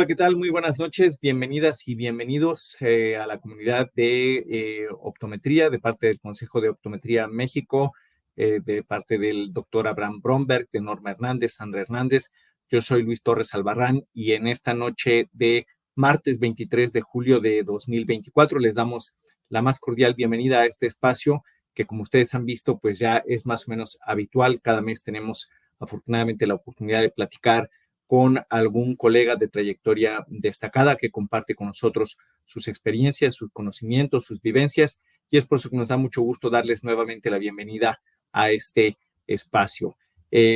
Hola, ¿qué tal? Muy buenas noches, bienvenidas y bienvenidos a la comunidad de optometría de parte del Consejo de Optometría México, de parte del doctor Abraham Bromberg, de Norma Hernández, Sandra Hernández. Yo soy Luis Torres Albarrán y en esta noche de martes 23 de julio de 2024 les damos la más cordial bienvenida a este espacio que, como ustedes han visto, pues ya es más o menos habitual. Cada mes tenemos afortunadamente la oportunidad de platicar con algún colega de trayectoria destacada que comparte con nosotros sus experiencias, sus conocimientos, sus vivencias, y es por eso que nos da mucho gusto darles nuevamente la bienvenida a este espacio.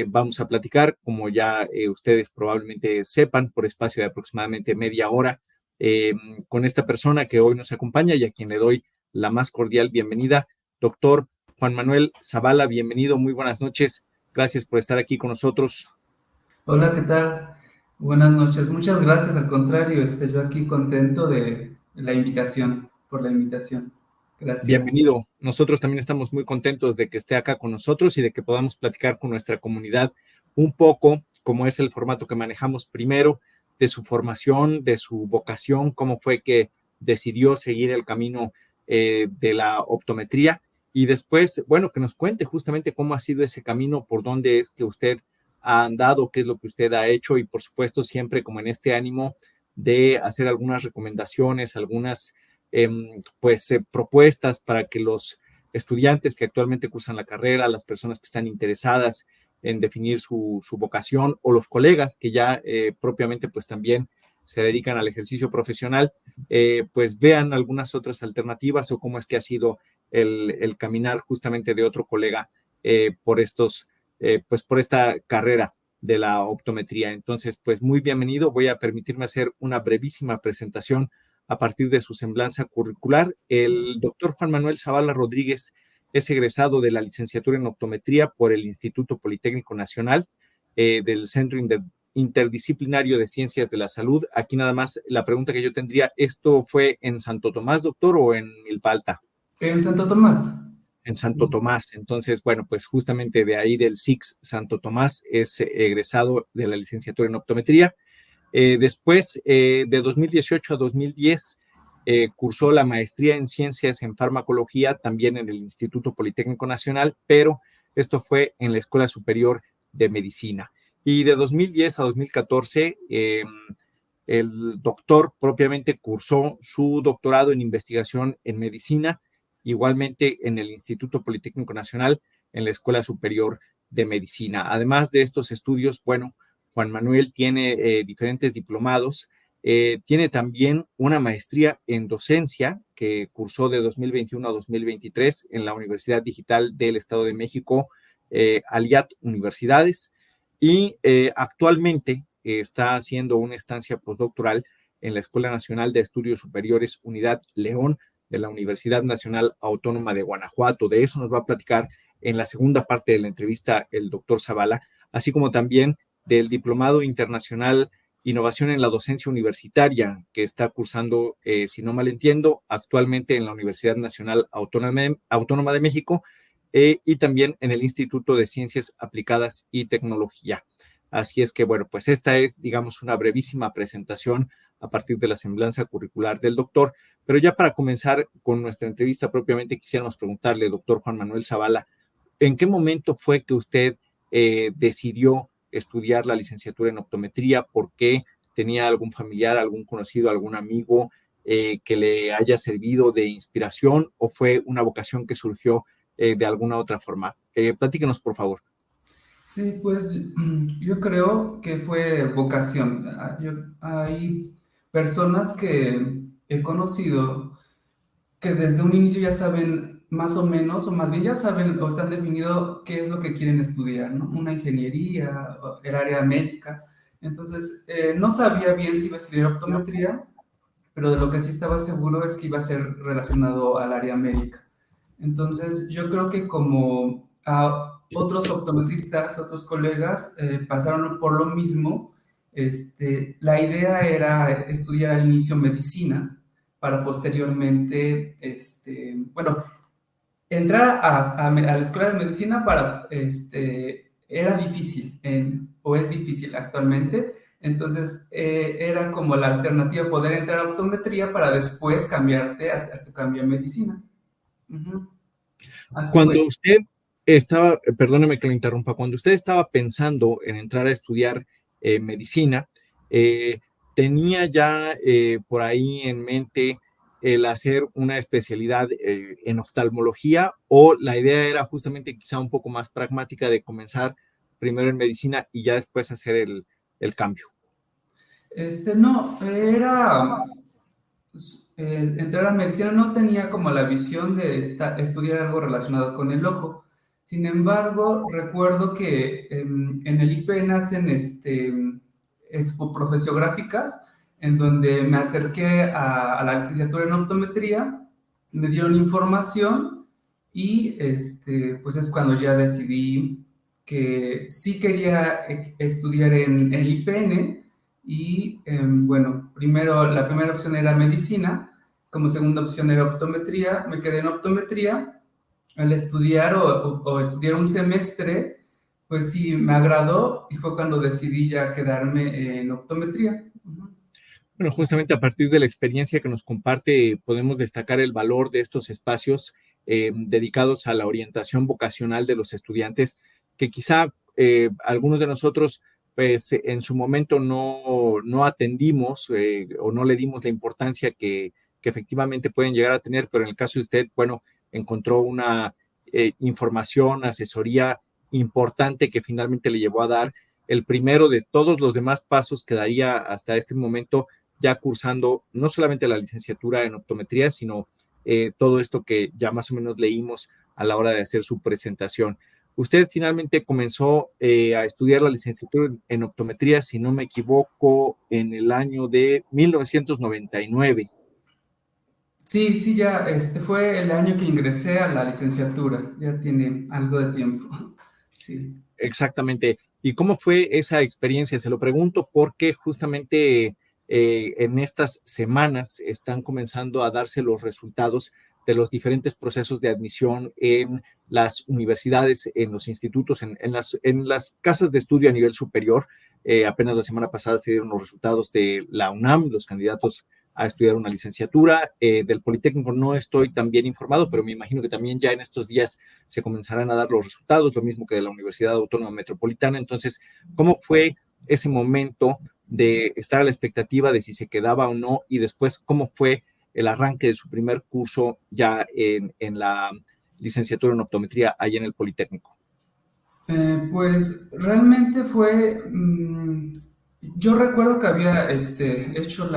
Vamos a platicar, como ya ustedes probablemente sepan, por espacio de aproximadamente media hora, con esta persona que hoy nos acompaña y a quien le doy la más cordial bienvenida, doctor Juan Manuel Zavala. Bienvenido, muy buenas noches. Gracias por estar aquí con nosotros. Hola, ¿qué tal? Buenas noches. Muchas gracias. Al contrario, yo aquí contento de la invitación, por la invitación. Gracias. Bienvenido. Nosotros también estamos muy contentos de que esté acá con nosotros y de que podamos platicar con nuestra comunidad un poco, como es el formato que manejamos primero, de su formación, de su vocación, cómo fue que decidió seguir el camino de la optometría y después, bueno, que nos cuente justamente cómo ha sido ese camino, por dónde es que usted ha andado, qué es lo que usted ha hecho y por supuesto siempre como en este ánimo de hacer algunas recomendaciones, algunas propuestas para que los estudiantes que actualmente cursan la carrera, las personas que están interesadas en definir su vocación o los colegas que ya propiamente pues también se dedican al ejercicio profesional, pues vean algunas otras alternativas o cómo es que ha sido el caminar justamente de otro colega por pues por esta carrera de la optometría. Entonces, pues muy bienvenido. Voy a permitirme hacer una brevísima presentación a partir de su semblanza curricular. El doctor Juan Manuel Zavala Rodríguez es egresado de la licenciatura en optometría por el Instituto Politécnico Nacional del Centro Interdisciplinario de Ciencias de la Salud. Aquí nada más la pregunta que yo tendría, ¿esto fue en Santo Tomás, doctor, o en Milpa Alta? En Santo Tomás. En Santo Sí. Tomás. Entonces, bueno, pues justamente de ahí del SIX Santo Tomás es egresado de la licenciatura en optometría. Después, de 2018 a 2010, cursó la maestría en ciencias en farmacología, también en el Instituto Politécnico Nacional, pero esto fue en la Escuela Superior de Medicina. Y de 2010 a 2014, el doctor propiamente cursó su doctorado en investigación en medicina, igualmente en el Instituto Politécnico Nacional, en la Escuela Superior de Medicina. Además de estos estudios, bueno, Juan Manuel tiene diferentes diplomados, tiene también una maestría en docencia que cursó de 2021 a 2023 en la Universidad Digital del Estado de México, Aliat Universidades, y actualmente está haciendo una estancia postdoctoral en la Escuela Nacional de Estudios Superiores Unidad León de la Universidad Nacional Autónoma de Guanajuato. De eso nos va a platicar en la segunda parte de la entrevista el doctor Zavala, así como también del Diplomado Internacional Innovación en la Docencia Universitaria, que está cursando, si no mal entiendo, actualmente en la Universidad Nacional Autónoma de México y también en el Instituto de Ciencias Aplicadas y Tecnología. Así es que, bueno, pues esta es, digamos, una brevísima presentación a partir de la semblanza curricular del doctor. Pero ya para comenzar con nuestra entrevista propiamente, quisiéramos preguntarle, doctor Juan Manuel Zavala, ¿en qué momento fue que usted decidió estudiar la licenciatura en optometría? ¿Por qué? ¿Tenía algún familiar, algún conocido, algún amigo que le haya servido de inspiración o fue una vocación que surgió de alguna otra forma? Platíquenos, por favor. Sí, pues yo creo que fue vocación. Hay personas que he conocido que desde un inicio ya saben más o menos, o más bien ya saben o se han definido qué es lo que quieren estudiar, ¿no? Una ingeniería, o el área médica. Entonces, no sabía bien si iba a estudiar optometría, pero de lo que sí estaba seguro es que iba a ser relacionado al área médica. Entonces, yo creo que como a otros optometristas, otros colegas, pasaron por lo mismo, la idea era estudiar al inicio medicina para posteriormente, bueno, entrar a la escuela de medicina era difícil, o es difícil actualmente, Entonces, era como la alternativa poder entrar a optometría para después cambiarte a hacer tu cambio a medicina. Ujú. Así fue. Cuando usted estaba, perdóneme que le interrumpa, cuando usted estaba pensando en entrar a estudiar medicina, eh, ¿tenía ya por ahí en mente el hacer una especialidad en oftalmología o la idea era justamente quizá un poco más pragmática de comenzar primero en medicina y ya después hacer el cambio? No, entrar a medicina no tenía como la visión de estudiar algo relacionado con el ojo. Sin embargo, recuerdo que en el IPN hacen expo profesiográficas en donde me acerqué a la licenciatura en optometría, me dieron información y pues es cuando ya decidí que sí quería estudiar en el IPN y bueno, la primera opción era medicina, como segunda opción era optometría, me quedé en optometría, al estudiar o estudiar un semestre, pues sí, me agradó y fue cuando decidí ya quedarme en optometría. Ujú. Bueno, justamente a partir de la experiencia que nos comparte, podemos destacar el valor de estos espacios dedicados a la orientación vocacional de los estudiantes, que quizá algunos de nosotros, pues en su momento no atendimos o no le dimos la importancia que efectivamente pueden llegar a tener, pero en el caso de usted, bueno, encontró una información, asesoría importante que finalmente le llevó a dar el primero de todos los demás pasos que daría hasta este momento ya cursando no solamente la licenciatura en optometría, sino todo esto que ya más o menos leímos a la hora de hacer su presentación. Usted finalmente comenzó a estudiar la licenciatura en optometría, si no me equivoco, en el año de 1999. Sí, sí, ya, fue el año que ingresé a la licenciatura, ya tiene algo de tiempo. Sí. Exactamente. ¿Y cómo fue esa experiencia? Se lo pregunto porque justamente en estas semanas están comenzando a darse los resultados de los diferentes procesos de admisión en las universidades, en los institutos, en las casas de estudio a nivel superior. Apenas la semana pasada se dieron los resultados de la UNAM, los candidatos a estudiar una licenciatura. Del Politécnico no estoy tan bien informado, pero me imagino que también ya en estos días se comenzarán a dar los resultados, lo mismo que de la Universidad Autónoma Metropolitana. Entonces, ¿cómo fue ese momento de estar a la expectativa de si se quedaba o no? Y después, ¿cómo fue el arranque de su primer curso ya en la licenciatura en optometría allá en el Politécnico? Pues realmente fue, yo recuerdo que había hecho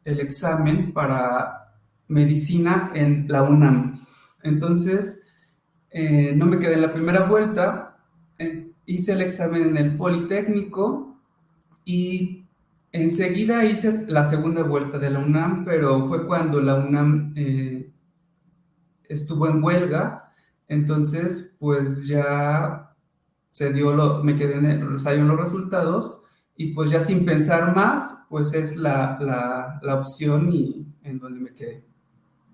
el examen para medicina en la UNAM. Entonces, no me quedé en la primera vuelta, hice el examen en el Politécnico y enseguida hice la segunda vuelta de la UNAM, pero fue cuando la UNAM estuvo en huelga, entonces pues ya me quedé salieron los resultados y pues ya sin pensar más, pues es la opción y en donde me quedé.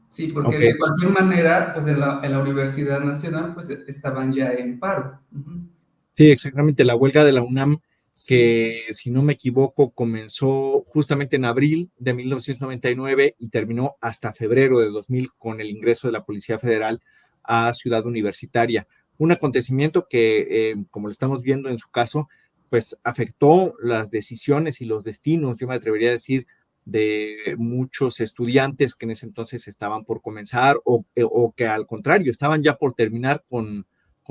Sí, porque Ok, de cualquier manera, pues en la Universidad Nacional, pues estaban ya en paro. Ujú. sí, exactamente, la huelga de la UNAM, Sí. que si no me equivoco comenzó justamente en abril de 1999 y terminó hasta febrero de 2000 con el ingreso de la Policía Federal a Ciudad Universitaria. Un acontecimiento que, como lo estamos viendo en su caso, pues afectó las decisiones y los destinos, yo me atrevería a decir, de muchos estudiantes que en ese entonces estaban por comenzar o que al contrario, estaban ya por terminar con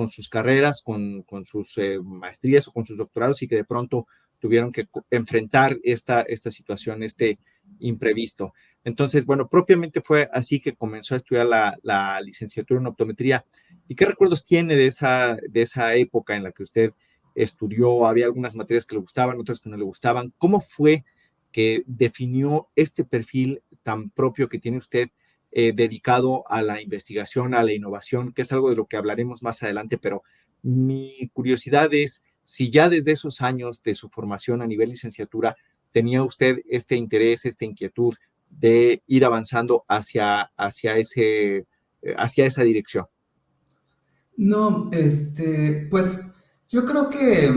sus carreras, con sus maestrías o con sus doctorados y que de pronto tuvieron que enfrentar esta situación, este imprevisto. Entonces, bueno, propiamente fue así que comenzó a estudiar la licenciatura en optometría. ¿Y qué recuerdos tiene de esa época en la que usted estudió? Había algunas materias que le gustaban, otras que no le gustaban. ¿Cómo fue que definió este perfil tan propio que tiene usted dedicado a la investigación, a la innovación, que es algo de lo que hablaremos más adelante, pero mi curiosidad es si ya desde esos años de su formación a nivel licenciatura tenía usted este interés, esta inquietud de ir avanzando hacia esa dirección. No, pues yo creo que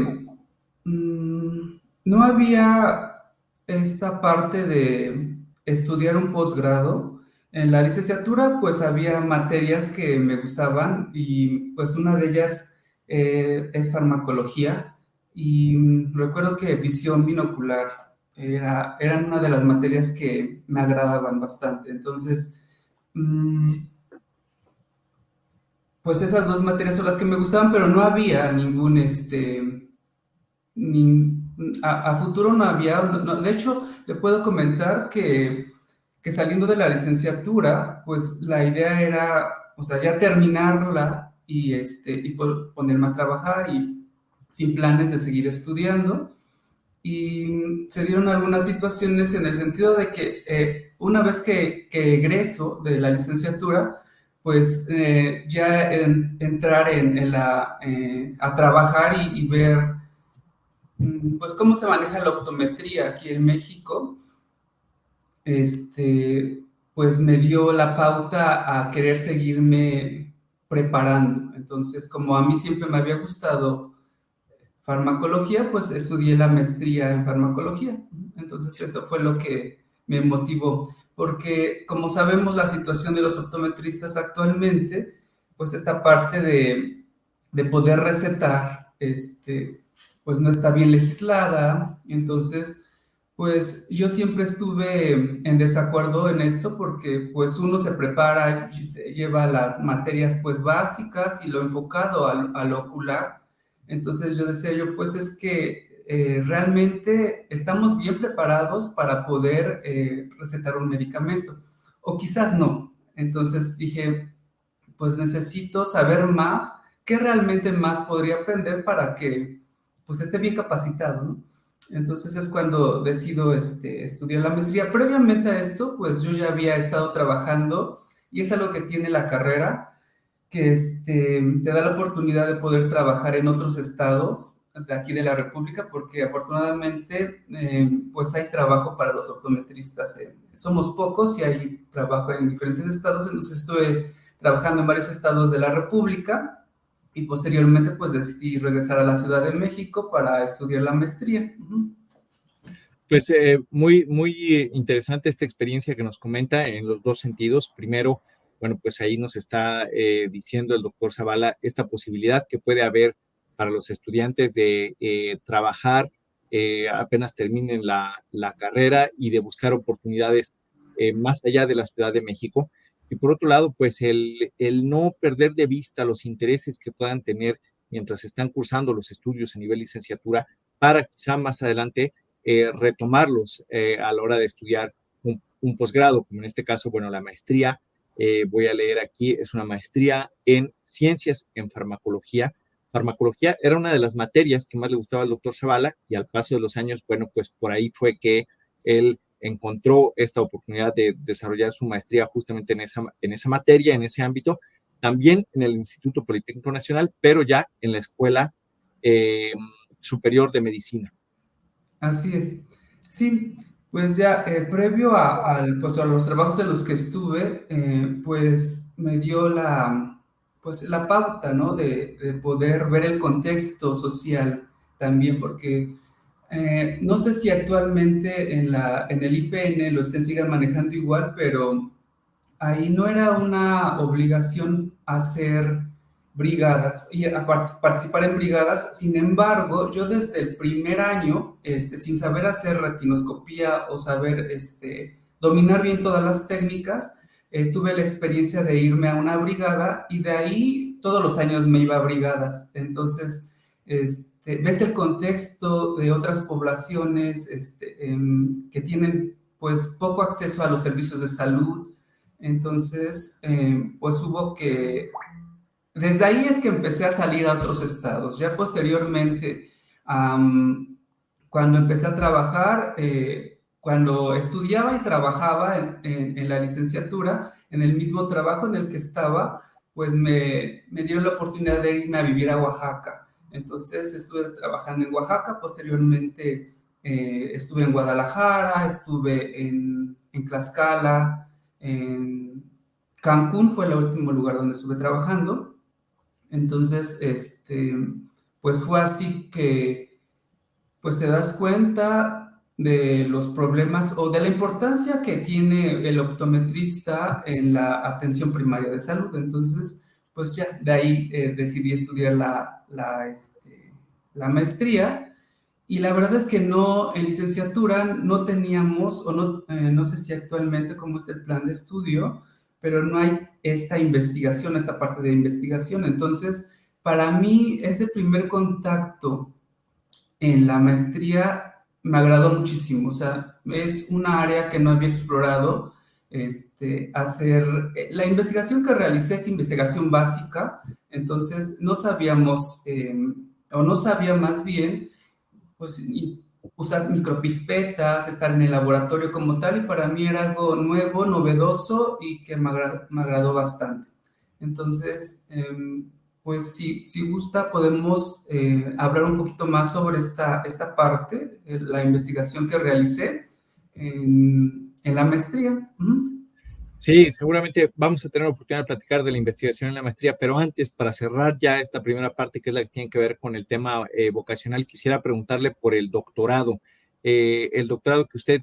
mm, no había esta parte de estudiar un posgrado. En la licenciatura, pues había materias que me gustaban y pues una de ellas es farmacología y recuerdo que visión binocular eran una de las materias que me agradaban bastante. Entonces, mm, pues esas dos materias son las que me gustaban, pero no había ningún, ni, a futuro no había, de hecho, le puedo comentar que saliendo de la licenciatura, pues la idea era, o sea, ya terminarla y ponerme a trabajar y sin planes de seguir estudiando. Y se dieron algunas situaciones en el sentido de que una vez que egreso de la licenciatura, pues ya entrar a trabajar y ver pues cómo se maneja la optometría aquí en México, este, pues me dio la pauta a querer seguirme preparando. Entonces, como a mí siempre me había gustado farmacología, pues estudié la maestría en farmacología. Entonces, eso fue lo que me motivó, porque como sabemos la situación de los optometristas actualmente, pues esta parte de poder recetar, pues no está bien legislada. Entonces, pues yo siempre estuve en desacuerdo en esto porque pues uno se prepara y se lleva las materias pues básicas y lo enfocado al ocular. Entonces yo decía yo, pues es que realmente estamos bien preparados para poder recetar un medicamento, o quizás no. Entonces dije, pues necesito saber más, qué realmente más podría aprender para que pues esté bien capacitado, ¿no? Entonces es cuando decido estudiar la maestría. Previamente a esto, pues yo ya había estado trabajando y es algo que tiene la carrera que te da la oportunidad de poder trabajar en otros estados de aquí de la República, porque afortunadamente pues hay trabajo para los optometristas. Somos pocos y hay trabajo en diferentes estados, entonces estuve trabajando en varios estados de la República y posteriormente pues decidí regresar a la Ciudad de México para estudiar la maestría. Pues muy interesante esta experiencia que nos comenta en los dos sentidos. Primero, bueno, pues ahí nos está diciendo el doctor Zavala esta posibilidad que puede haber para los estudiantes de trabajar apenas terminen la carrera y de buscar oportunidades más allá de la Ciudad de México. Y por otro lado, pues el no perder de vista los intereses que puedan tener mientras están cursando los estudios a nivel licenciatura para quizá más adelante retomarlos a la hora de estudiar un posgrado, como en este caso, bueno, la maestría. Voy a leer aquí, es una maestría en ciencias en farmacología. Farmacología era una de las materias que más le gustaba al doctor Zavala y al paso de los años, bueno, pues por ahí fue que él encontró esta oportunidad de desarrollar su maestría justamente en esa materia, en ese ámbito, también en el Instituto Politécnico Nacional, pero ya en la Escuela eh, Superior de Medicina. Así es. Sí, pues ya previo pues a los trabajos en los que estuve, pues me dio pues la pauta, ¿no? De poder ver el contexto social también, porque no sé si actualmente en el IPN lo sigan manejando igual, pero ahí no era una obligación hacer brigadas y participar en brigadas. Sin embargo, yo desde el primer año, sin saber hacer retinoscopía o saber dominar bien todas las técnicas, tuve la experiencia de irme a una brigada y de ahí todos los años me iba a brigadas. Entonces, ves el contexto de otras poblaciones que tienen pues poco acceso a los servicios de salud. Entonces, pues hubo que, desde ahí es que empecé a salir a otros estados. Ya posteriormente, cuando empecé a trabajar, cuando estudiaba y trabajaba en la licenciatura, en el mismo trabajo en el que estaba, pues me dieron la oportunidad de irme a vivir a Oaxaca. Entonces estuve trabajando en Oaxaca, posteriormente estuve en Guadalajara, estuve en Tlaxcala, en Cancún fue el último lugar donde estuve trabajando. Entonces, pues fue así que pues te das cuenta de los problemas o de la importancia que tiene el optometrista en la atención primaria de salud. Entonces, pues ya de ahí decidí estudiar la maestría. Y la verdad es que no, en licenciatura no teníamos, o no, no sé si actualmente cómo es el plan de estudio, pero no hay esta investigación, esta parte de investigación. Entonces, para mí, ese primer contacto en la maestría me agradó muchísimo. O sea, es una área que no había explorado. Hacer la investigación que realicé es investigación básica, entonces no sabíamos, o no sabía más bien pues, usar micropipetas, estar en el laboratorio como tal, y para mí era algo nuevo, novedoso y que me agradó bastante. Entonces, pues si gusta, podemos hablar un poquito más sobre esta parte, la investigación que realicé en la maestría. Sí, seguramente vamos a tener oportunidad de platicar de la investigación en la maestría, pero antes, para cerrar ya esta primera parte, que es la que tiene que ver con el tema vocacional, quisiera preguntarle por el doctorado. El doctorado que usted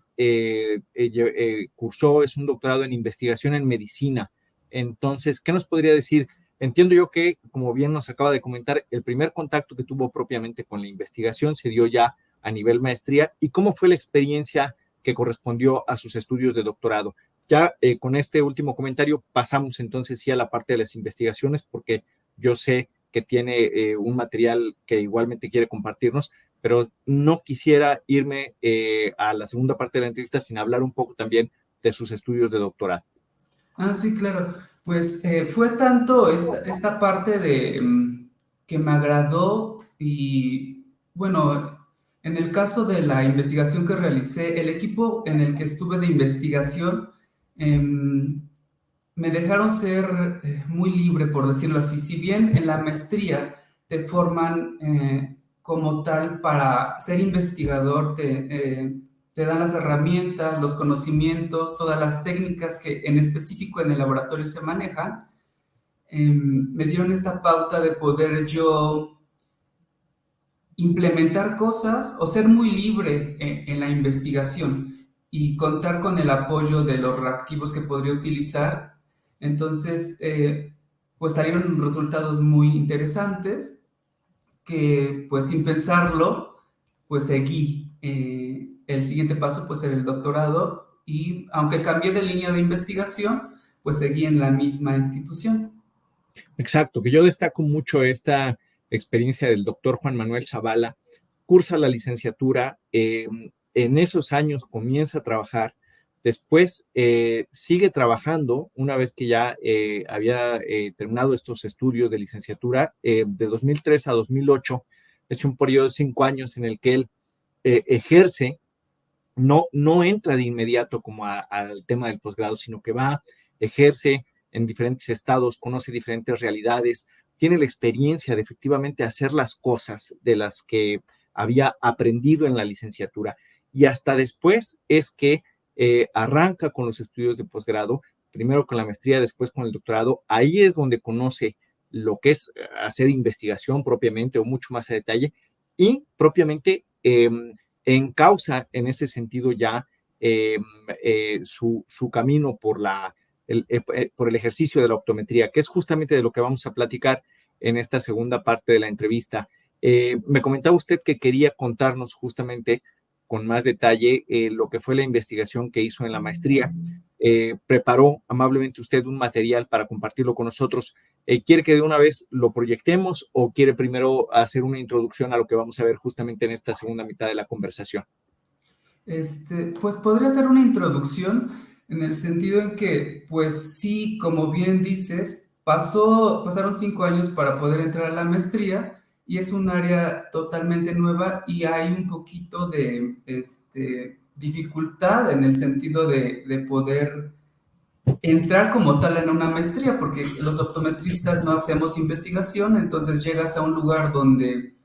cursó es un doctorado en investigación en medicina. Entonces, ¿qué nos podría decir? Entiendo yo que, como bien nos acaba de comentar, el primer contacto que tuvo propiamente con la investigación se dio ya a nivel maestría. ¿Y cómo fue la experiencia que correspondió a sus estudios de doctorado? Ya con este último comentario pasamos entonces sí a la parte de las investigaciones, porque yo sé que tiene un material que igualmente quiere compartirnos, pero no quisiera irme a la segunda parte de la entrevista sin hablar un poco también de sus estudios de doctorado. Ah, sí, claro. Pues fue tanto esta parte de que me agradó y bueno, en el caso de la investigación que realicé, el equipo en el que estuve de investigación em, me dejaron ser muy libre, por decirlo así. Si bien en la maestría te forman como tal para ser investigador, te dan las herramientas, los conocimientos, todas las técnicas que en específico en el laboratorio se manejan, me dieron esta pauta de poder yo implementar cosas o ser muy libre en la investigación y contar con el apoyo de los reactivos que podría utilizar. Entonces, pues salieron resultados muy interesantes que pues sin pensarlo, pues seguí. El siguiente paso pues era el doctorado y aunque cambié de línea de investigación, pues seguí en la misma institución. Exacto, que yo destaco mucho esta experiencia del doctor Juan Manuel Zavala. Cursa la licenciatura, en esos años comienza a trabajar, después sigue trabajando una vez que ya había terminado estos estudios de licenciatura, de 2003 a 2008, es un periodo de 5 años en el que él ejerce, no entra de inmediato como al tema del posgrado, sino que va, ejerce en diferentes estados, conoce diferentes realidades, tiene la experiencia de efectivamente hacer las cosas de las que había aprendido en la licenciatura. Y hasta después es que arranca con los estudios de posgrado, primero con la maestría, después con el doctorado. Ahí es donde conoce lo que es hacer investigación propiamente o mucho más a detalle y propiamente encausa en ese sentido ya su camino por el ejercicio de la optometría, que es justamente de lo que vamos a platicar en esta segunda parte de la entrevista. Me comentaba usted que quería contarnos justamente con más detalle lo que fue la investigación que hizo en la maestría. Preparó amablemente usted un material para compartirlo con nosotros. ¿Quiere que de una vez lo proyectemos o quiere primero hacer una introducción a lo que vamos a ver justamente en esta segunda mitad de la conversación? Pues podría ser una introducción en el sentido en que, pues sí, como bien dices, pasaron 5 años para poder entrar a la maestría y es un área totalmente nueva y hay un poquito de dificultad en el sentido de poder entrar como tal en una maestría, porque los optometristas no hacemos investigación, entonces llegas a un lugar donde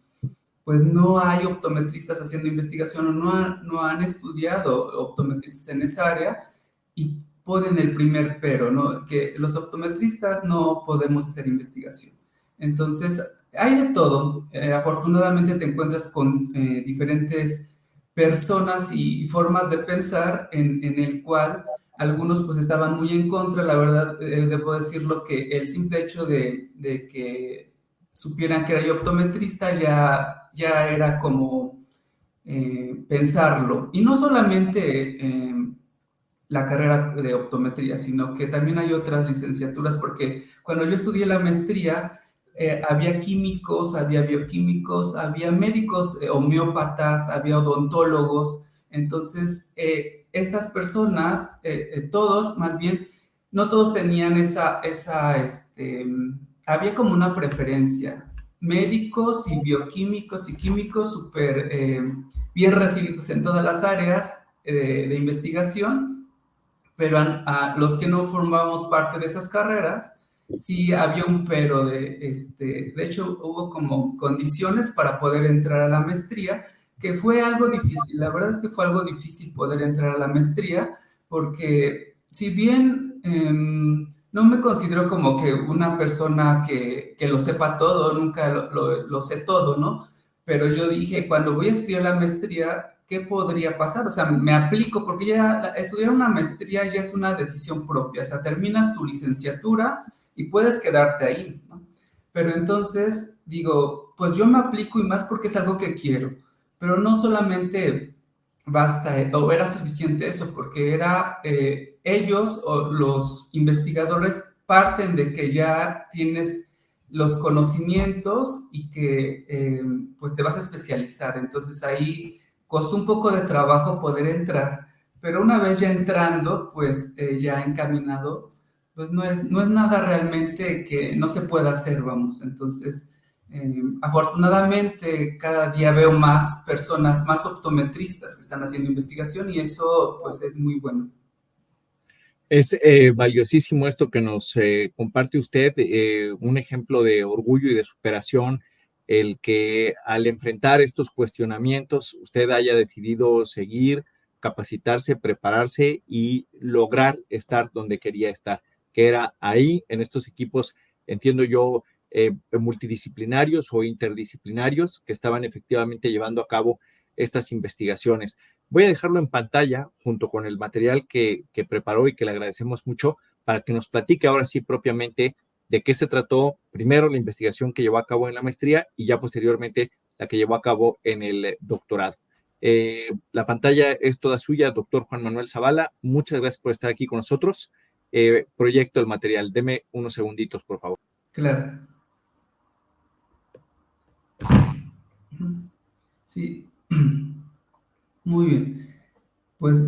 pues no hay optometristas haciendo investigación o no han estudiado optometristas en esa área y ponen el primer pero, ¿no? Que los optometristas no podemos hacer investigación. Entonces, hay de todo. Afortunadamente te encuentras con diferentes personas y formas de pensar en el cual algunos pues estaban muy en contra. La verdad, debo decirlo que el simple hecho de que supieran que era yo optometrista ya era como pensarlo. Y no solamente la carrera de optometría, sino que también hay otras licenciaturas, porque cuando yo estudié la maestría, había químicos, había bioquímicos, había médicos homeópatas, había odontólogos. Entonces, estas personas, todos, más bien, no todos tenían había como una preferencia. Médicos y bioquímicos y químicos súper bien recibidos en todas las áreas de investigación, pero a los que no formábamos parte de esas carreras, sí había un pero de hecho hubo como condiciones para poder entrar a la maestría, que fue algo difícil. La verdad es que fue algo difícil poder entrar a la maestría, porque si bien no me considero como que una persona que lo sepa todo, nunca lo sé todo, ¿no? Pero yo dije, cuando voy a estudiar la maestría, ¿qué podría pasar? O sea, me aplico, porque ya estudiar una maestría ya es una decisión propia. O sea, terminas tu licenciatura y puedes quedarte ahí, ¿no? Pero entonces digo, pues yo me aplico, y más porque es algo que quiero. Pero no solamente basta o era suficiente eso, porque era ellos o los investigadores parten de que ya tienes los conocimientos y que pues te vas a especializar. Entonces ahí costó un poco de trabajo poder entrar, pero una vez ya entrando, pues ya encaminado, pues no es nada realmente que no se pueda hacer, vamos. Entonces, afortunadamente cada día veo más personas, más optometristas que están haciendo investigación, y eso pues es muy bueno. Es valiosísimo esto que nos comparte usted, un ejemplo de orgullo y de superación, el que al enfrentar estos cuestionamientos usted haya decidido seguir, capacitarse, prepararse y lograr estar donde quería estar, que era ahí en estos equipos, entiendo yo, multidisciplinarios o interdisciplinarios que estaban efectivamente llevando a cabo estas investigaciones. Voy a dejarlo en pantalla junto con el material que preparó y que le agradecemos mucho para que nos platique ahora sí propiamente de qué se trató primero la investigación que llevó a cabo en la maestría y ya posteriormente la que llevó a cabo en el doctorado. La pantalla es toda suya, doctor Juan Manuel Zavala. Muchas gracias por estar aquí con nosotros. Proyecto el material. Deme unos segunditos, por favor. Claro. Sí. Muy bien. Pues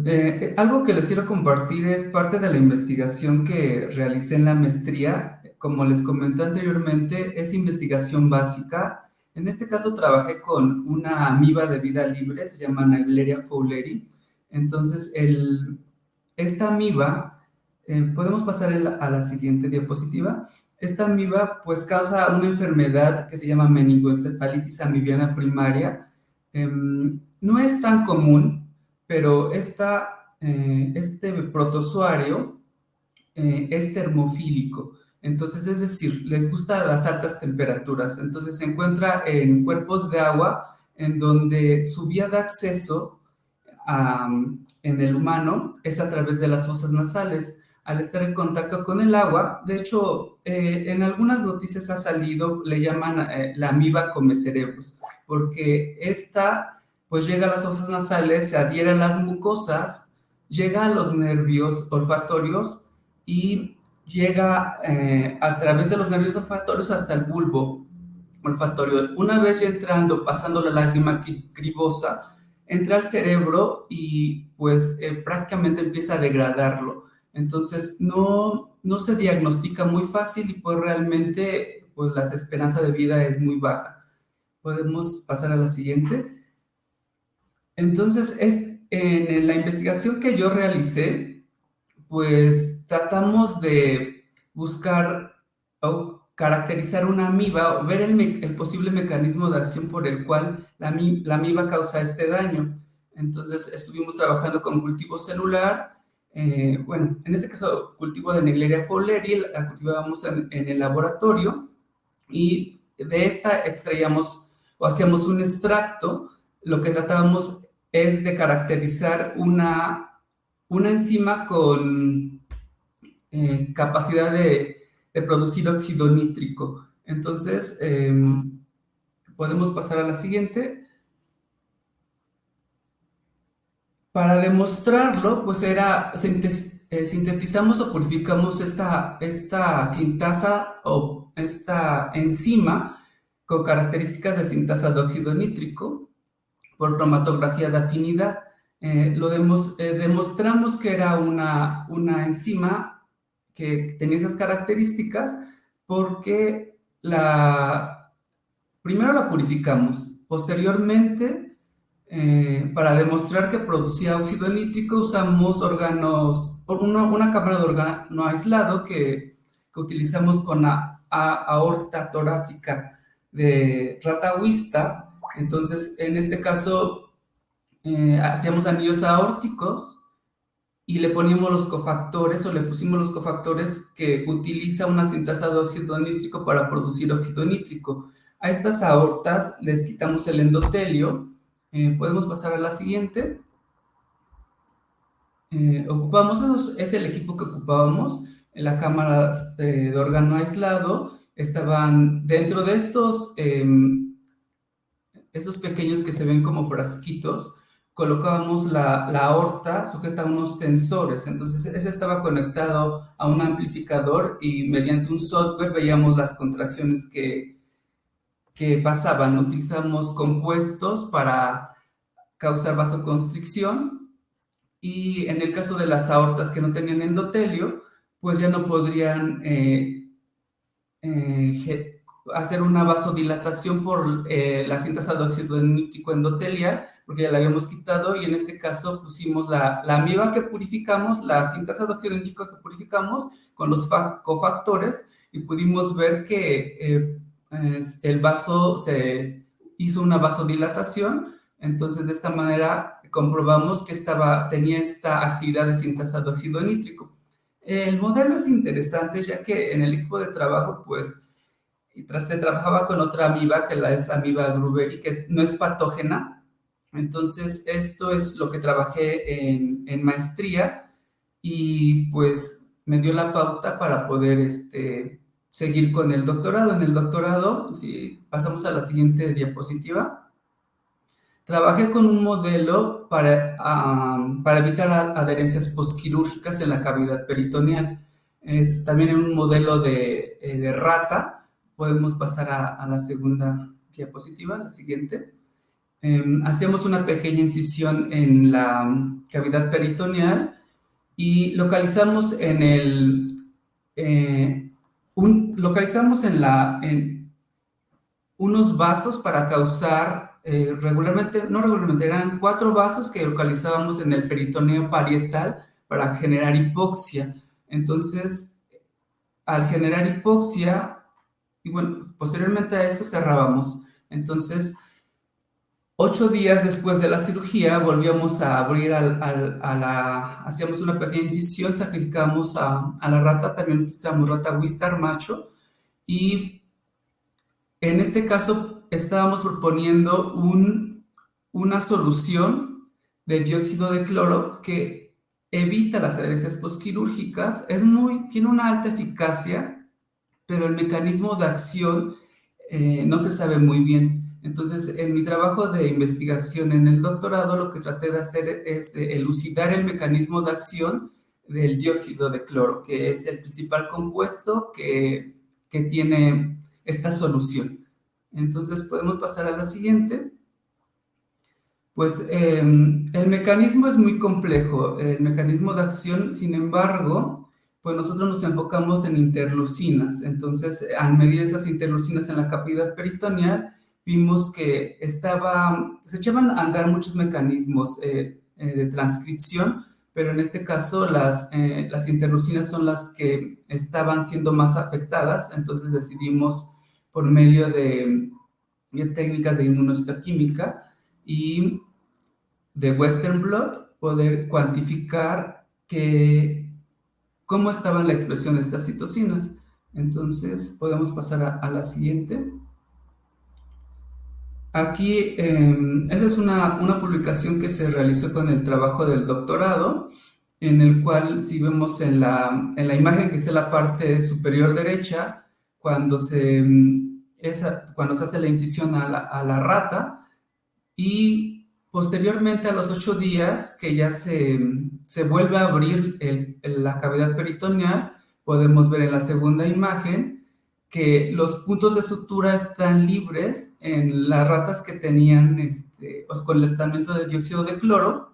algo que les quiero compartir es parte de la investigación que realicé en la maestría. Como les comenté anteriormente, es investigación básica. En este caso trabajé con una amiba de vida libre, se llama Naegleria fowleri. Entonces, esta amiba, podemos pasar a la siguiente diapositiva. Esta amiba pues causa una enfermedad que se llama meningoencefalitis amibiana primaria. No es tan común, pero este protozoario es termofílico. Entonces, es decir, les gustan las altas temperaturas. Entonces, se encuentra en cuerpos de agua en donde su vía de acceso en el humano es a través de las fosas nasales. Al estar en contacto con el agua, de hecho, en algunas noticias ha salido, le llaman la amiba come cerebros, porque esta pues llega a las fosas nasales, se adhiere a las mucosas, llega a los nervios olfatorios y llega a través de los nervios olfatorios hasta el bulbo olfatorio. Una vez ya entrando, pasando la lágrima cribosa, entra al cerebro y pues prácticamente empieza a degradarlo. Entonces no se diagnostica muy fácil y pues realmente pues la esperanza de vida es muy baja. Podemos pasar a la siguiente. Entonces, en la investigación que yo realicé, pues tratamos de buscar o caracterizar una amiba o ver el posible mecanismo de acción por el cual la amiba causa este daño. Entonces, estuvimos trabajando con cultivo celular, bueno, en este caso, cultivo de Naegleria fowleri, la cultivábamos en el laboratorio y de esta extraíamos o hacíamos un extracto. Lo que tratábamos es de caracterizar una enzima con capacidad de producir óxido nítrico. Entonces, podemos pasar a la siguiente. Para demostrarlo, pues sintetizamos o purificamos esta sintasa o esta enzima con características de sintasa de óxido nítrico por cromatografía de afinidad. Demostramos que era una enzima que tenía esas características porque primero la purificamos, posteriormente, para demostrar que producía óxido nítrico, usamos una cámara de órgano aislado que utilizamos con la aorta torácica de rata Wistar. Entonces, en este caso, hacíamos anillos aórticos y le poníamos los cofactores o le pusimos los cofactores que utiliza una sintasa de óxido nítrico para producir óxido nítrico. A estas aortas les quitamos el endotelio. Podemos pasar a la siguiente. Es el equipo que ocupábamos en la cámara de órgano aislado. Estaban dentro de estos pequeños que se ven como frasquitos, colocábamos la aorta sujeta a unos tensores. Entonces ese estaba conectado a un amplificador y mediante un software veíamos las contracciones que pasaban. Utilizamos compuestos para causar vasoconstricción, y en el caso de las aortas que no tenían endotelio, pues ya no podrían hacer una vasodilatación por la sintasa de óxido nítrico endotelial, porque ya la habíamos quitado, y en este caso pusimos la amiba que purificamos, la sintasa de óxido nítrico que purificamos con los cofactores, y pudimos ver que el vaso se hizo una vasodilatación. Entonces, de esta manera comprobamos que tenía esta actividad de sintasa de óxido nítrico. El modelo es interesante, ya que en el equipo de trabajo, pues, se trabajaba con otra amiba, que es amiba gruberi, que no es patógena. Entonces, esto es lo que trabajé en maestría, y pues me dio la pauta para poder seguir con el doctorado. En el doctorado, si pasamos a la siguiente diapositiva, trabajé con un modelo para evitar adherencias posquirúrgicas en la cavidad peritoneal. Es también un modelo de rata. Podemos pasar a la segunda diapositiva, la siguiente. Hacemos una pequeña incisión en la cavidad peritoneal y localizamos en unos vasos para causar, no regularmente, eran 4 vasos que localizábamos en el peritoneo parietal para generar hipoxia. Entonces, al generar hipoxia, y bueno, posteriormente a esto cerrábamos. Entonces, 8 días después de la cirugía, volvíamos a abrir hacíamos una pequeña incisión, sacrificamos a la rata, también utilizamos rata Wistar macho, y en este caso estábamos proponiendo una solución de dióxido de cloro que evita las adherencias posquirúrgicas. Tiene una alta eficacia, pero el mecanismo de acción no se sabe muy bien. Entonces, en mi trabajo de investigación en el doctorado, lo que traté de hacer es de elucidar el mecanismo de acción del dióxido de cloro, que es el principal compuesto que tiene esta solución. Entonces, podemos pasar a la siguiente. Pues el mecanismo es muy complejo, el mecanismo de acción. Sin embargo, pues nosotros nos enfocamos en interleucinas. Entonces, al medir esas interleucinas en la cavidad peritoneal, vimos que se echaban a andar muchos mecanismos de transcripción, pero en este caso las interleucinas son las que estaban siendo más afectadas. Entonces decidimos, por medio de técnicas de inmunohistoquímica y de Western blot, poder cuantificar cómo estaba la expresión de estas citocinas. Entonces, podemos pasar a la siguiente. Aquí, esa es una publicación que se realizó con el trabajo del doctorado, en el cual si vemos en la imagen que está en la parte superior derecha, cuando se hace la incisión a la rata, y posteriormente a los 8 días que ya se vuelve a abrir la cavidad peritoneal, podemos ver en la segunda imagen que los puntos de sutura están libres en las ratas que tenían pues, con el tratamiento de dióxido de cloro,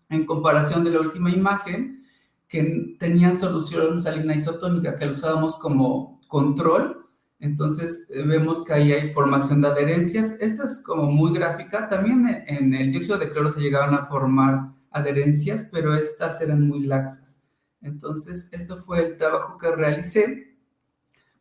en comparación de la última imagen, que tenían solución salina isotónica, que la usábamos como control. Entonces vemos que ahí hay formación de adherencias. Esta es como muy gráfica. También en el dióxido de cloro se llegaron a formar adherencias, pero estas eran muy laxas. Entonces, esto fue el trabajo que realicé.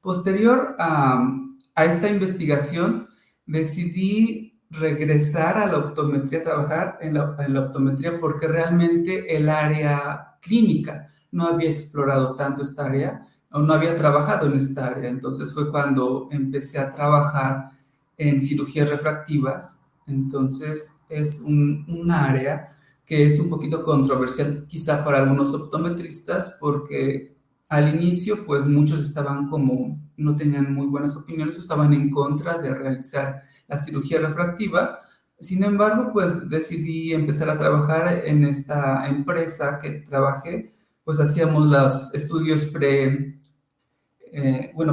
Posterior a esta investigación, decidí regresar a la optometría, a trabajar en la optometría, porque realmente el área clínica no había explorado tanto esta área o no había trabajado en esta área. Entonces fue cuando empecé a trabajar en cirugías refractivas. Entonces es un área que es un poquito controversial quizá para algunos optometristas, porque al inicio pues muchos estaban como, no tenían muy buenas opiniones, estaban en contra de realizar la cirugía refractiva. Sin embargo, pues decidí empezar a trabajar en esta empresa que trabajé, pues hacíamos los estudios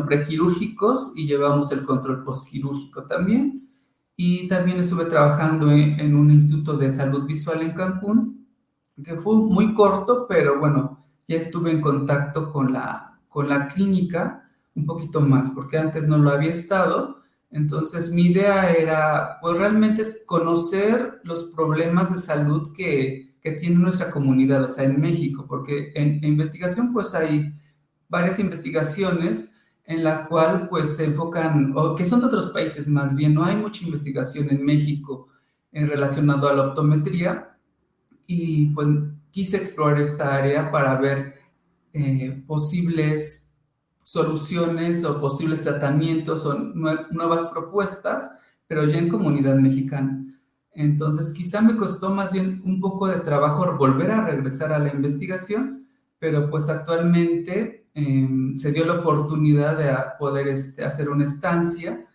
prequirúrgicos, y llevamos el control postquirúrgico también. Y también estuve trabajando en un instituto de salud visual en Cancún, que fue muy corto, pero bueno, ya estuve en contacto con la clínica un poquito más, porque antes no lo había estado. Entonces mi idea era, pues realmente es conocer los problemas de salud que tiene nuestra comunidad, o sea, en México, porque en investigación pues hay varias investigaciones en la cual pues se enfocan, o que son de otros países más bien, no hay mucha investigación en México en relacionado a la optometría, y pues quise explorar esta área para ver posibles soluciones o posibles tratamientos o nuevas propuestas, pero ya en comunidad mexicana. Entonces, quizá me costó más bien un poco de trabajo volver a regresar a la investigación, pero pues actualmente se dio la oportunidad de poder hacer una estancia,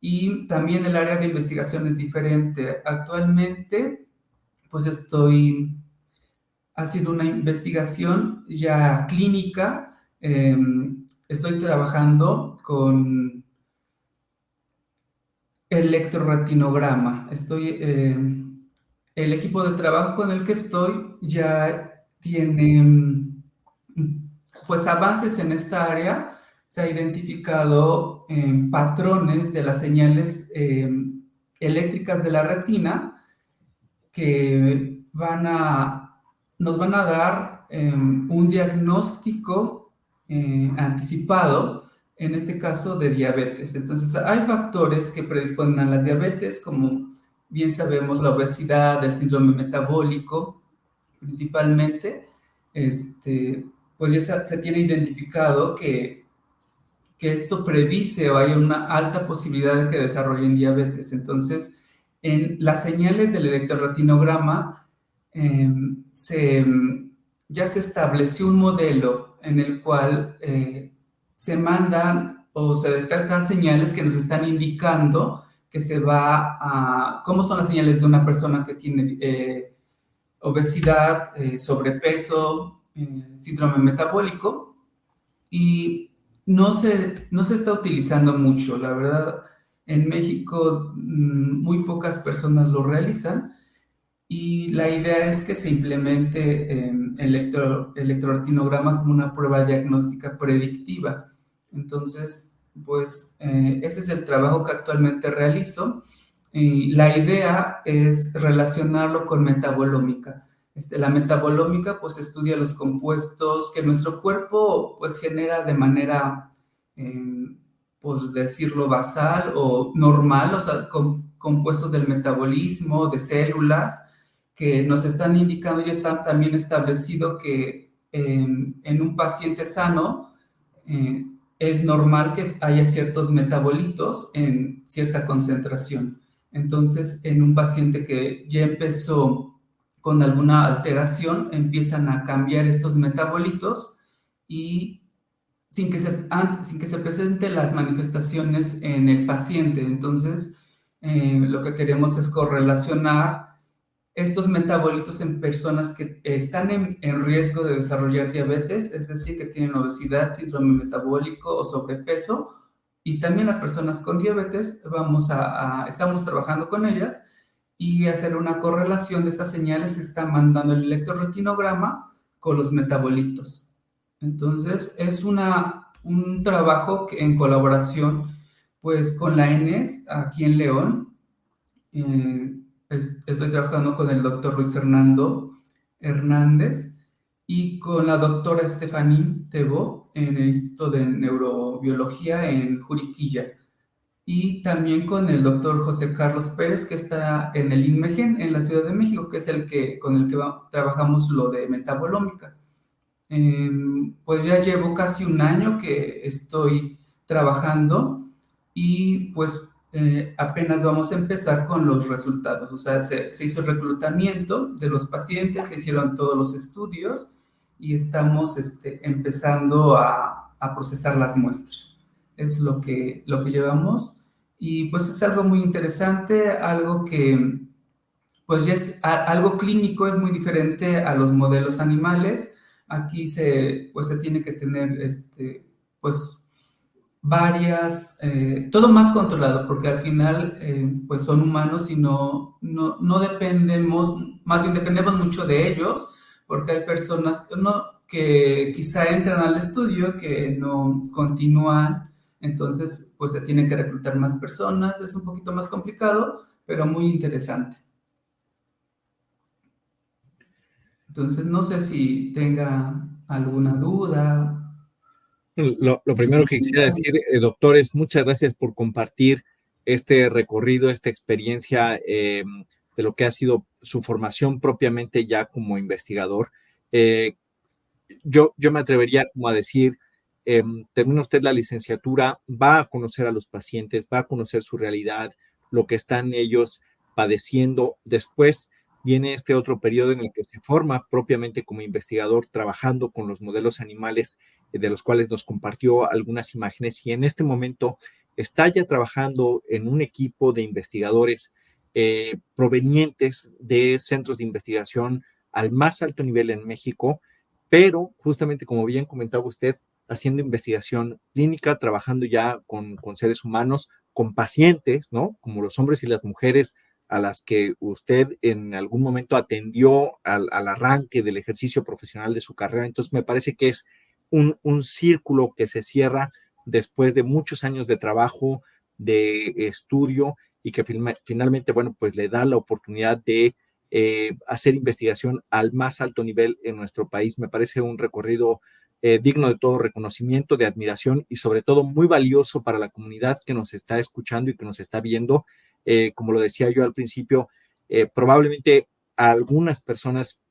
y también el área de investigación es diferente. Actualmente, pues estoy haciendo una investigación ya clínica. Estoy trabajando con electroretinograma. El equipo de trabajo con el que estoy ya tiene pues avances en esta área. Se ha identificado patrones de las señales eléctricas de la retina que nos van a dar un diagnóstico anticipado, en este caso de diabetes. Entonces, hay factores que predisponen a la diabetes, como bien sabemos, la obesidad, el síndrome metabólico, principalmente. Pues ya se tiene identificado que esto predice o hay una alta posibilidad de que desarrollen diabetes. Entonces, en las señales del electroretinograma eh, se, ya se estableció un modelo en el cual se mandan o se detectan señales que nos están indicando que se va a, cómo son las señales de una persona que tiene obesidad, sobrepeso, síndrome metabólico, y no se está utilizando mucho, la verdad. En México muy pocas personas lo realizan, y la idea es que se implemente electroretinograma como una prueba diagnóstica predictiva. Entonces, pues ese es el trabajo que actualmente realizo, y la idea es relacionarlo con metabolómica. La metabolómica pues estudia los compuestos que nuestro cuerpo pues genera de manera, pues decirlo, basal o normal, o sea, compuestos del metabolismo, de células, que nos están indicando, ya está también establecido que en un paciente sano es normal que haya ciertos metabolitos en cierta concentración. Entonces, en un paciente que ya empezó con alguna alteración, empiezan a cambiar estos metabolitos y sin que se presenten las manifestaciones en el paciente. Entonces, lo que queremos es correlacionar estos metabolitos en personas que están en riesgo de desarrollar diabetes, es decir, que tienen obesidad, síndrome metabólico o sobrepeso, y también las personas con diabetes, estamos trabajando con ellas y hacer una correlación de estas señales que está mandando el electroretinograma con los metabolitos. Entonces, es un trabajo en colaboración pues con la ENES aquí en León. Eh, Estoy trabajando con el doctor Luis Fernando Hernández y con la doctora Stephanie Tebo en el Instituto de Neurobiología en Juriquilla. Y también con el doctor José Carlos Pérez, que está en el INMEGEN en la Ciudad de México, que es con el que trabajamos lo de metabolómica. Pues ya llevo casi un año que estoy trabajando y pues apenas vamos a empezar con los resultados. O sea, se hizo el reclutamiento de los pacientes, se hicieron todos los estudios y estamos empezando a procesar las muestras. Es lo que llevamos y pues es algo muy interesante, algo que pues ya es algo clínico, es muy diferente a los modelos animales. Aquí pues se tiene que tener, pues, todo más controlado, porque al final, pues son humanos y no dependemos, más bien dependemos mucho de ellos, porque hay personas que quizá entran al estudio, que no continúan, entonces, pues se tiene que reclutar más personas, es un poquito más complicado, pero muy interesante. Entonces, no sé si tenga alguna duda. Lo primero que quisiera decir, doctor, es muchas gracias por compartir este recorrido, esta experiencia de lo que ha sido su formación propiamente ya como investigador. Eh, yo me atrevería como a decir, termina usted la licenciatura, va a conocer a los pacientes, va a conocer su realidad, lo que están ellos padeciendo. Después viene este otro periodo en el que se forma propiamente como investigador, trabajando con los modelos animales de los cuales nos compartió algunas imágenes, y en este momento está ya trabajando en un equipo de investigadores provenientes de centros de investigación al más alto nivel en México, pero justamente como bien comentaba usted, haciendo investigación clínica, trabajando ya con seres humanos, con pacientes, ¿no? Como los hombres y las mujeres a las que usted en algún momento atendió al arranque del ejercicio profesional de su carrera. Entonces, me parece que es un círculo que se cierra después de muchos años de trabajo, de estudio, y que finalmente, bueno, pues le da la oportunidad de hacer investigación al más alto nivel en nuestro país. Me parece un recorrido digno de todo reconocimiento, de admiración y sobre todo muy valioso para la comunidad que nos está escuchando y que nos está viendo. Como lo decía yo al principio, probablemente algunas personas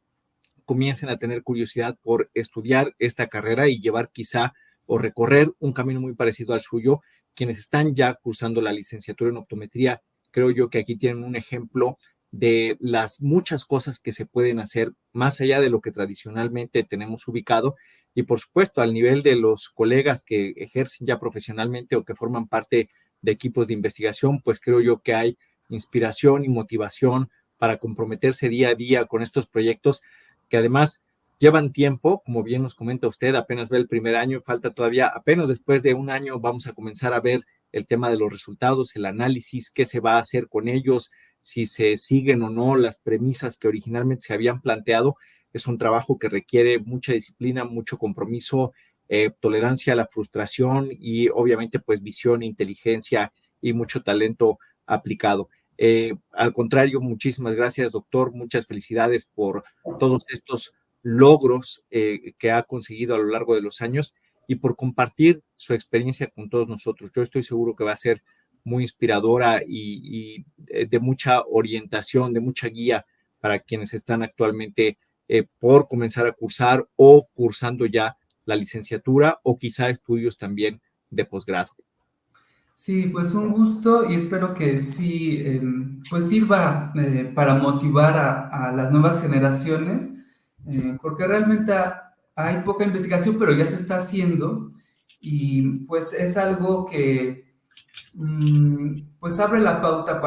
comiencen a tener curiosidad por estudiar esta carrera y llevar quizá o recorrer un camino muy parecido al suyo. Quienes están ya cursando la licenciatura en optometría, creo yo que aquí tienen un ejemplo de las muchas cosas que se pueden hacer más allá de lo que tradicionalmente tenemos ubicado, y por supuesto al nivel de los colegas que ejercen ya profesionalmente o que forman parte de equipos de investigación, pues creo yo que hay inspiración y motivación para comprometerse día a día con estos proyectos que además llevan tiempo, como bien nos comenta usted, apenas ve el primer año, falta todavía, apenas después de un año vamos a comenzar a ver el tema de los resultados, el análisis, qué se va a hacer con ellos, si se siguen o no las premisas que originalmente se habían planteado. Es un trabajo que requiere mucha disciplina, mucho compromiso, tolerancia a la frustración y obviamente pues visión, inteligencia y mucho talento aplicado. Al contrario, muchísimas gracias, doctor. Muchas felicidades por todos estos logros que ha conseguido a lo largo de los años y por compartir su experiencia con todos nosotros. Yo estoy seguro que va a ser muy inspiradora y de mucha orientación, de mucha guía para quienes están actualmente por comenzar a cursar o cursando ya la licenciatura o quizá estudios también de posgrado. Sí, pues un gusto y espero que sí, pues sirva para motivar a las nuevas generaciones, porque realmente hay poca investigación, pero ya se está haciendo y pues es algo que pues abre la pauta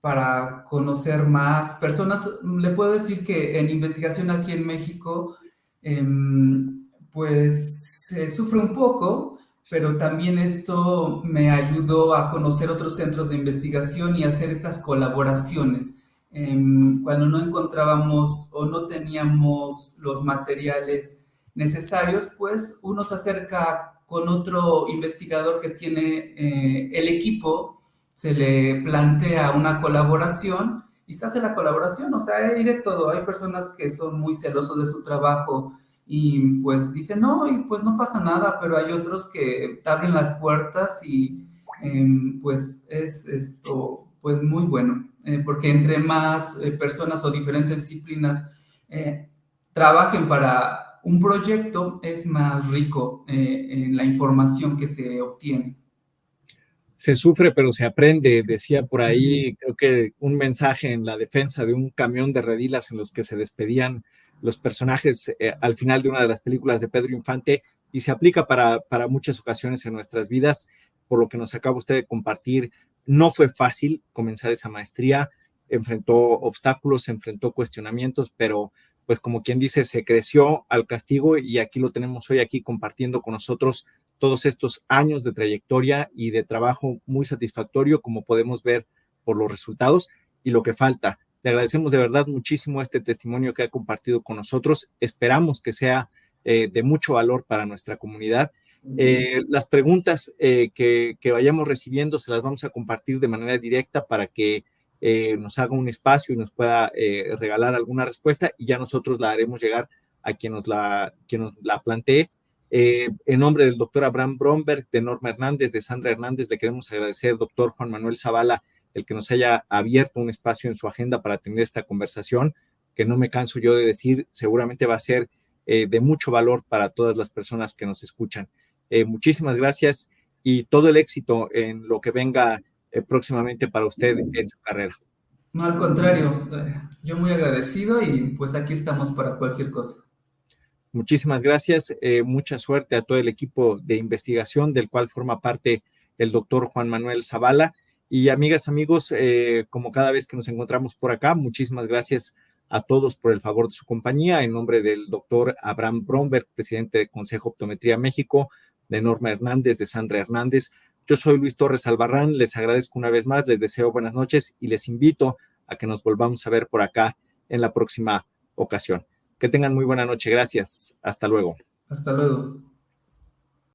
para conocer más personas. Le puedo decir que en investigación aquí en México, pues se sufre un poco, pero también esto me ayudó a conocer otros centros de investigación y hacer estas colaboraciones. Cuando no encontrábamos o no teníamos los materiales necesarios, pues uno se acerca con otro investigador que tiene el equipo, se le plantea una colaboración y se hace la colaboración. O sea, hay de todo. Hay personas que son muy celosos de su trabajo y pues dicen, no, y pues no pasa nada, pero hay otros que te abren las puertas y pues es esto, pues muy bueno, porque entre más personas o diferentes disciplinas eh, trabajen para un proyecto, es más rico en la información que se obtiene. Se sufre, pero se aprende, decía por Así, ahí, creo que un mensaje en la defensa de un camión de redilas en los que se despedían los personajes al final de una de las películas de Pedro Infante y se aplica para muchas ocasiones en nuestras vidas, por lo que nos acaba usted de compartir. No fue fácil comenzar esa maestría, enfrentó obstáculos, enfrentó cuestionamientos, pero pues como quien dice, se creció al castigo y aquí lo tenemos hoy aquí compartiendo con nosotros todos estos años de trayectoria y de trabajo muy satisfactorio, como podemos ver por los resultados y lo que falta. Le agradecemos de verdad muchísimo este testimonio que ha compartido con nosotros. Esperamos que sea de mucho valor para nuestra comunidad. Las preguntas que vayamos recibiendo se las vamos a compartir de manera directa para que nos haga un espacio y nos pueda regalar alguna respuesta y ya nosotros la haremos llegar a quien nos la plantee. En nombre del doctor Abraham Bromberg, de Norma Hernández, de Sandra Hernández, le queremos agradecer, doctor Juan Manuel Zavala, el que nos haya abierto un espacio en su agenda para tener esta conversación, que no me canso yo de decir, seguramente va a ser de mucho valor para todas las personas que nos escuchan. Muchísimas gracias y todo el éxito en lo que venga próximamente para usted en su carrera. no, al contrario, yo muy agradecido y pues aquí estamos para cualquier cosa. Muchísimas gracias. Mucha suerte a todo el equipo de investigación del cual forma parte el doctor Juan Manuel Zavala. Y amigas, amigos, como cada vez que nos encontramos por acá, muchísimas gracias a todos por el favor de su compañía. En nombre del doctor Abraham Bromberg, presidente del Consejo Optometría México, de Norma Hernández, de Sandra Hernández. Yo soy Luis Torres Albarrán. Les agradezco una vez más, les deseo buenas noches y les invito a que nos volvamos a ver por acá en la próxima ocasión. Que tengan muy buena noche. Gracias. Hasta luego. Hasta luego.